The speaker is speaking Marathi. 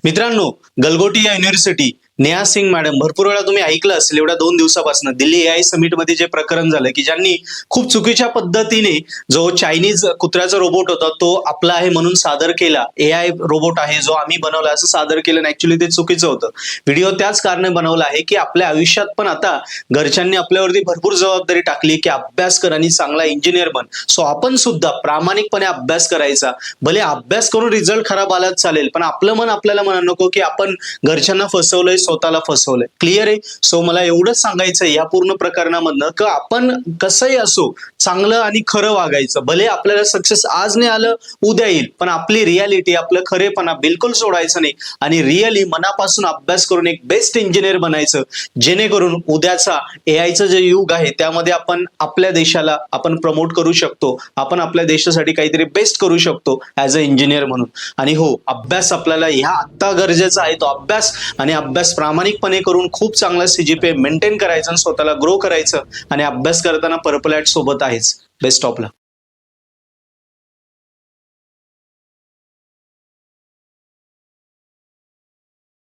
मित्रांनो, गलगोटी या युनिव्हर्सिटी नेहा सिंग मॅडम, भरपूर वेळा तुम्ही ऐकलं असेल एवढ्या 2 दिवसापासून दिल्ली एआय समिट मध्ये जे प्रकरण झालं की ज्यांनी खूप चुकीच्या पद्धतीने जो चायनीज कुत्र्याचा रोबोट होता तो आपला आहे म्हणून सादर केला, एआय रोबोट आहे जो आम्ही बनवला असं सादर केलं. ऍक्च्युली ते चुकीचं होतं. व्हिडिओ त्याच कारणे बनवला आहे की आपल्या आयुष्यात पण आता घरच्यांनी आपल्यावरती भरपूर जबाबदारी टाकली की अभ्यास कर आणि चांगला इंजिनियर बन. सो आपण सुद्धा प्रामाणिकपणे अभ्यास करायचा. भले अभ्यास करून रिझल्ट खराब आलाच चालेल, पण आपलं मन आपल्याला म्हणा नको की आपण घरच्यांना फसवलंय, स्वतःला फसवलंय. क्लिअर आहे? सो मला एवढंच सांगायचं या पूर्ण प्रकरणामधनं की आपण कसंही असो चांगलं आणि खरं वागायचं. भले आपल्याला सक्सेस आज नाही आलं, उद्या येईल, पण आपली रियालिटी, आपलं खरेपणा बिलकुल सोडायचं नाही आणि रिअली मनापासून अभ्यास करून एक बेस्ट इंजिनियर बनायचं, जेणेकरून उद्याचा एआयचं जे युग आहे त्यामध्ये आपण आपल्या देशाला आपण प्रमोट करू शकतो. आपण आपल्या देशासाठी काहीतरी बेस्ट करू शकतो ऍज अ इंजिनियर म्हणून. आणि हो, अभ्यास आपल्याला ह्या आत्ता गरजेचा आहे. तो अभ्यास आणि अभ्यास प्रामाणिकपणे करून खूप चांगला सीजीपीए मेंटेन करायचं, स्वतःला ग्रो करायचं आणि अभ्यास करताना पर्पल हॅट सोबत आहेच. Best of luck.